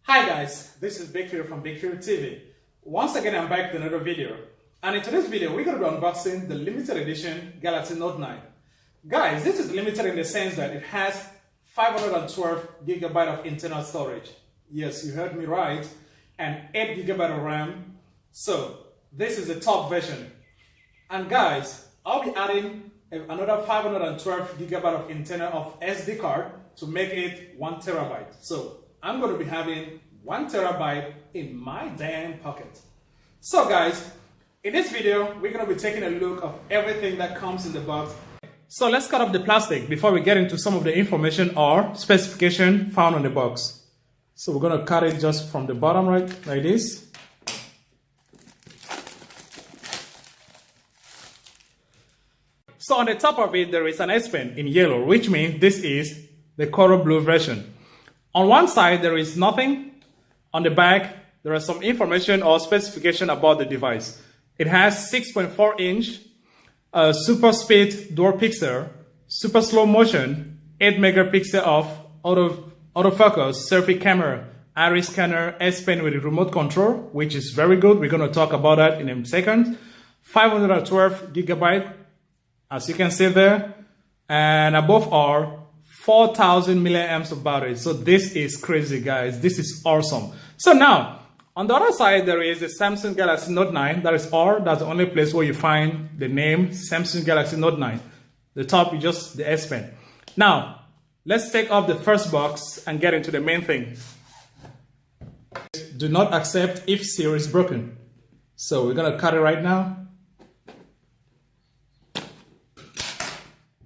Hi guys, this is Big Fury from Big Fury TV. Once again, I'm back with another video. And in today's video, we're going to be unboxing the limited edition Galaxy Note 9. Guys, this is limited in the sense that it has 512 gigabyte of internal storage. Yes, you heard me right. And 8 gigabyte of RAM. So, this is the top version. And guys, I'll be adding another 512 gigabyte of internal of SD card to make it 1 terabyte. So, I'm going to be having 1 terabyte in my damn pocket. So guys, in this video, we're going to be taking a look of everything that comes in the box. So let's cut off the plastic before we get into some of the information or specification found on the box. So we're going to cut it just from the bottom, right, like this. So on the top of it, there is an S Pen in yellow, which means this is the coral blue version. On one side, there is nothing. On the back, there is some information or specification about the device. It has 6.4-inch super speed dual pixel, super slow motion, 8 megapixel of autofocus, selfie camera, iris scanner, S Pen with a remote control, which is very good. We're going to talk about that in a second. 512 gigabyte, as you can see there, and above all, 4,000 milliamps of battery. So this is crazy, guys. This is awesome. So now, on the other side, there is the Samsung Galaxy Note 9. That is all. That's the only place where you find the name Samsung Galaxy Note 9. The top is just the S Pen. Now, let's take off the first box and get into the main thing. Do not accept if seal is broken. So we're going to cut it right now.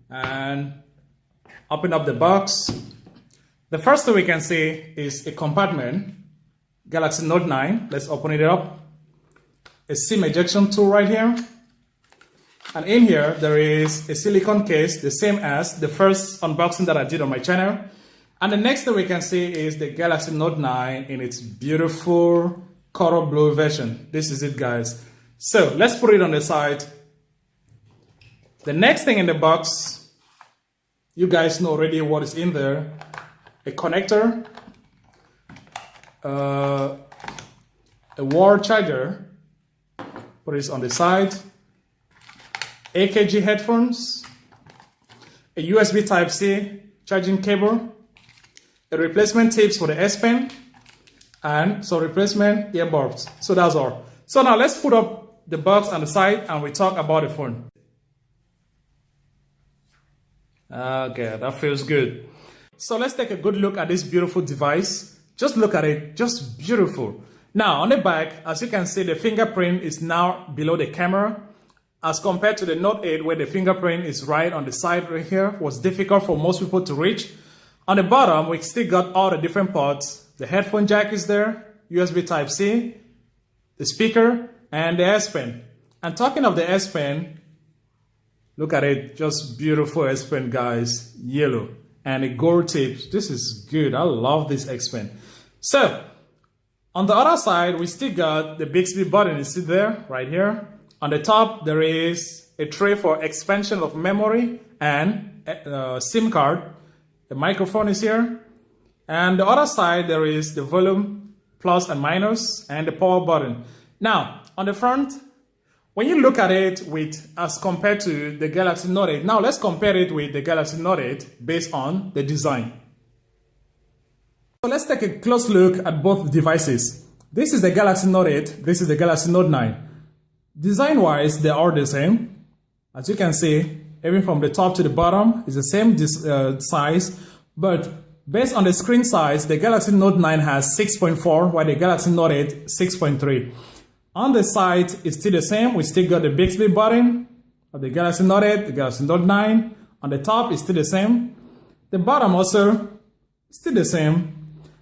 And open up the box. The first thing we can see is a compartment, Galaxy Note 9. Let's open it up. A SIM ejection tool right here. And in here, there is a silicone case, the same as the first unboxing that I did on my channel. And the next thing we can see is the Galaxy Note 9 in its beautiful coral blue version. This is it, guys. So let's put it on the side. The next thing in the box, you guys know already what is in there. A connector, a wall charger, put it on the side, AKG headphones, a USB Type-C charging cable, a replacement tips for the S Pen, and some replacement earbuds. So that's all. So now let's put up the box on the side and we talk about the phone. Okay, that feels good. So let's take a good look at this beautiful device. Just look at it, just beautiful. Now on the back, as you can see, the fingerprint is now below the camera as compared to the Note 8 where the fingerprint is right on the side right here. It was difficult for most people to reach. On the bottom, we still got all the different ports. The headphone jack is there, USB Type-C, the speaker, and the S Pen. And talking of the S Pen, look at it, just beautiful S Pen, guys, yellow, and a gold tip. This is good. I love this S Pen. So, on the other side, we still got the Bixby button. You see there, right here. On the top, there is a tray for expansion of memory and a SIM card. The microphone is here. And the other side, there is the volume plus and minus and the power button. Now, on the front, when you look at it as compared to the Galaxy Note 8, now let's compare it with the Galaxy Note 8 based on the design. So let's take a close look at both devices. This is the Galaxy Note 8, this is the Galaxy Note 9. Design-wise, they are the same. As you can see, even from the top to the bottom is the same size, but based on the screen size, the Galaxy Note 9 has 6.4, while the Galaxy Note 8 6.3. On the side, it's still the same. We still got the Bixby button of the Galaxy Note 8, the Galaxy Note 9. On the top, it's still the same. The bottom also, still the same.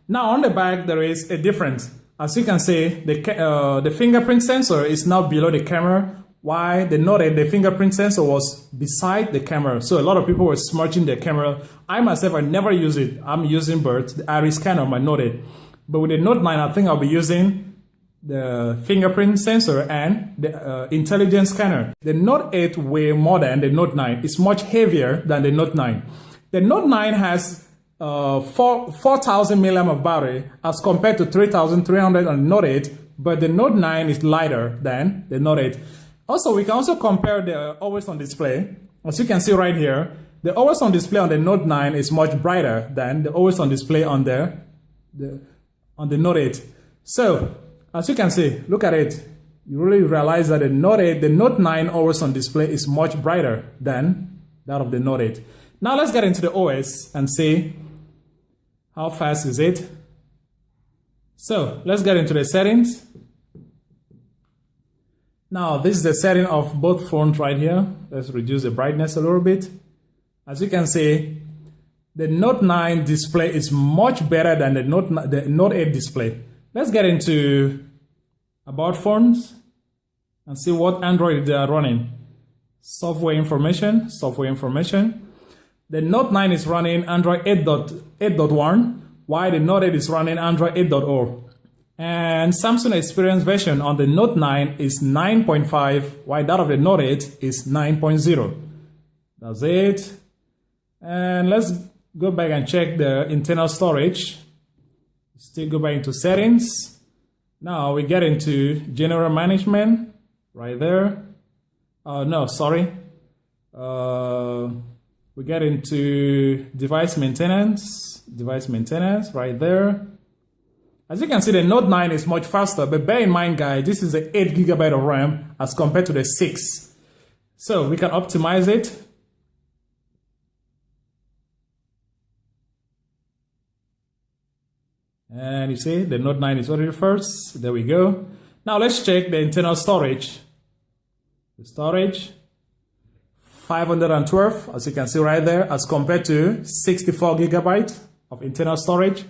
Now on the back, there is a difference. As you can see, the fingerprint sensor is now below the camera, while the Note 8, the fingerprint sensor was beside the camera. So a lot of people were smudging their camera. I myself, I never use it. I'm using the iris scanner on my Note 8. But with the Note 9, I think I'll be using the fingerprint sensor and the intelligence scanner. The Note 8 weighs more than the Note 9. It's much heavier than the Note 9. The Note 9 has 4,000 milliamp of battery as compared to 3,300 on the Note 8, but the Note 9 is lighter than the Note 8. Also, we can also compare the always on display. As you can see right here, the always on display on the Note 9 is much brighter than the always on display on the Note 8. So, as you can see, look at it. You really realize that the Note 9 always on display is much brighter than that of the Note 8. Now let's get into the OS and see how fast is it. So let's get into the settings. Now this is the setting of both phones right here. Let's reduce the brightness a little bit. As you can see, the Note 9 display is much better than the Note 8 display. Let's get into about phones and see what Android they are running. Software information. The Note 9 is running Android 8.1, while the Note 8 is running Android 8.0. And Samsung Experience version on the Note 9 is 9.5, while that of the Note 8 is 9.0. That's it. And let's go back and check the internal storage. Still go back into settings. Now we get into general management right there. We get into device maintenance right there. As you can see, the Note 9 is much faster, but bear in mind, guys, this is the 8 GB of RAM as compared to the 6. So we can optimize it. And you see, the Note 9 is already first. There we go. Now let's check the internal storage. The storage, 512, as you can see right there, as compared to 64 GB of internal storage.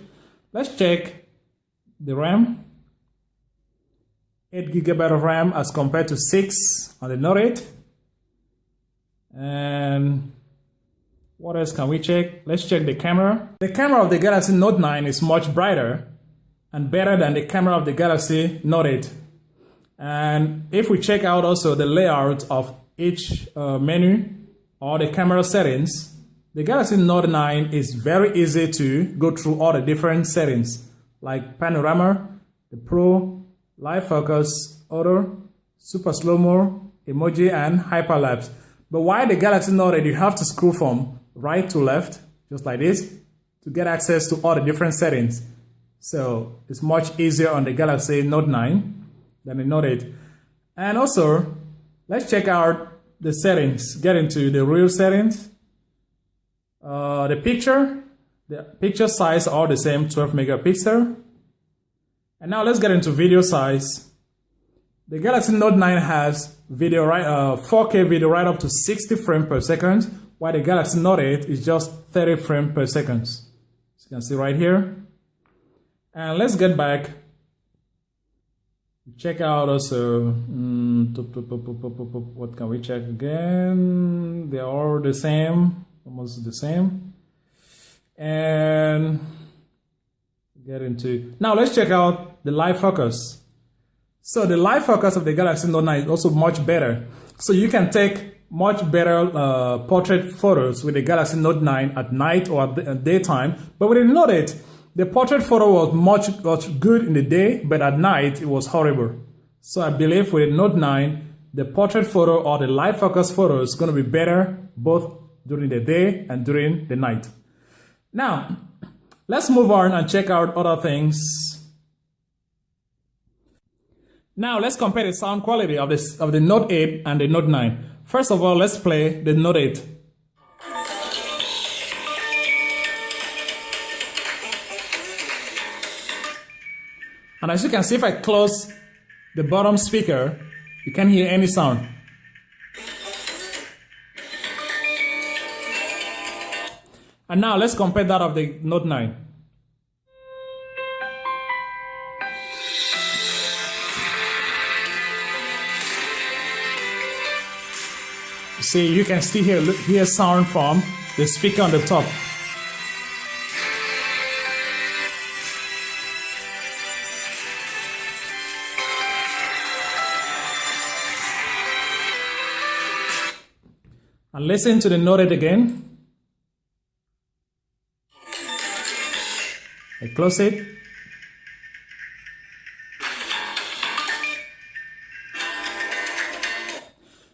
Let's check the RAM. 8 GB of RAM as compared to 6 on the Note 8. And what else can we check? Let's check the camera. The camera of the Galaxy Note 9 is much brighter and better than the camera of the Galaxy Note 8. And if we check out also the layout of each menu or the camera settings, the Galaxy Note 9 is very easy to go through all the different settings like panorama, the Pro, live focus, auto, super slow-mo, emoji, and hyperlapse. But while the Galaxy Note 8, you have to scroll from right to left, just like this, to get access to all the different settings. So it's much easier on the Galaxy Note 9 than the Note 8. And also, let's check out the settings. Get into the real settings. The picture size are all the same, 12 megapixel. And now let's get into video size. The Galaxy Note 9 has 4K video right up to 60 frames per second, while the Galaxy Note 8 is just 30 frames per second. As you can see right here. And let's get back. Check out also, what can we check again? They are all the same, almost the same. And get into, now let's check out the live focus. So the live focus of the Galaxy Note 9 is also much better. So you can take much better portrait photos with the Galaxy Note 9 at night or at daytime. But with the Note 8, the portrait photo was much good in the day, but at night it was horrible. So I believe with the Note 9, the portrait photo or the live focus photo is going to be better both during the day and during the night. Now, let's move on and check out other things. Now, let's compare the sound quality of the Note 8 and the Note 9. First of all, let's play the Note 8. And as you can see, if I close the bottom speaker, you can't hear any sound. And now let's compare that of the Note 9. See, you can still hear sound from the speaker on the top. And listen to the Note 8 again. close it.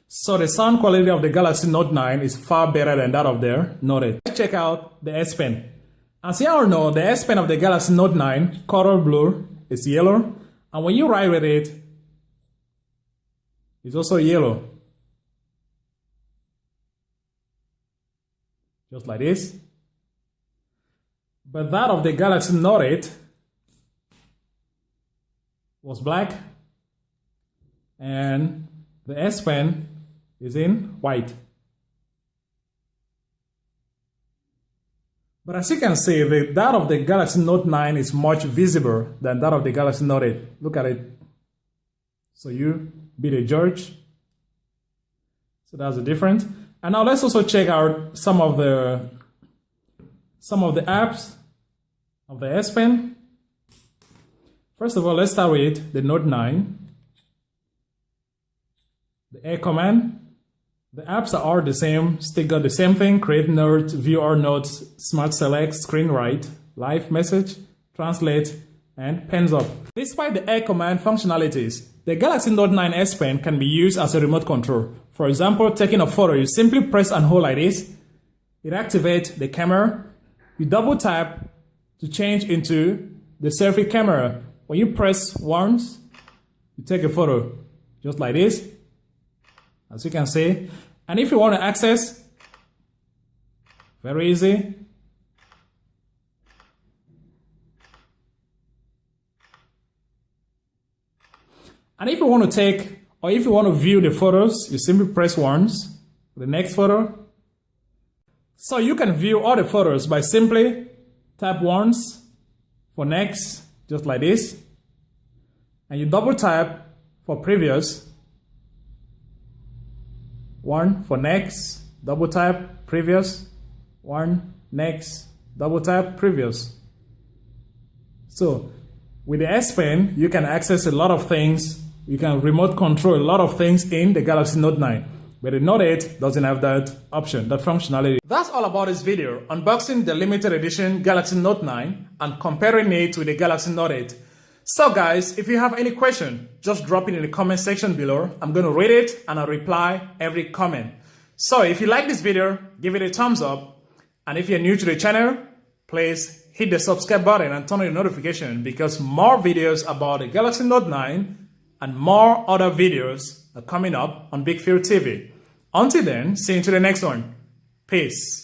So the sound quality of the Galaxy Note 9 is far better than that of their Note 8. Let's check out the S Pen. As you all know, the S Pen of the Galaxy Note 9, color blue, is yellow. And when you write with it, it's also yellow. Just like this. But that of the Galaxy Note 8 was black. And the S Pen is in white. But as you can see, that of the Galaxy Note 9 is much visible than that of the Galaxy Note 8. Look at it. So you be the judge. So that's the difference. And now let's also check out some of the apps of the S Pen. First of all, let's start with the Note 9. The Air command. The apps are all the same, still got the same thing: create notes, view all notes, smart select, screen write, live message, translate, and pens up. Despite the Air command functionalities, the Galaxy Note 9 S Pen can be used as a remote control. For example, taking a photo, you simply press and hold like this. It activates the camera. You double tap to change into the selfie camera. When you press once, you take a photo, just like this. As you can see. And if you want to access, very easy. And if you want to take, or if you want to view the photos, you simply press once for the next photo. So you can view all the photos by simply tap once for next, just like this. And you double tap for previous. One for next, double tap, previous, one, next, double tap, previous. So with the S Pen, you can access a lot of things. You can remote control a lot of things in the Galaxy Note 9. But the Note 8 doesn't have that option, that functionality. That's all about this video, unboxing the limited edition Galaxy Note 9 and comparing it with the Galaxy Note 8. So guys, if you have any question, just drop it in the comment section below. I'm going to read it and I'll reply every comment. So if you like this video, give it a thumbs up. And if you're new to the channel, please hit the subscribe button and turn on the notification, because more videos about the Galaxy Note 9 and more other videos are coming up on Big Phil TV. Until then, see you to the next one. Peace.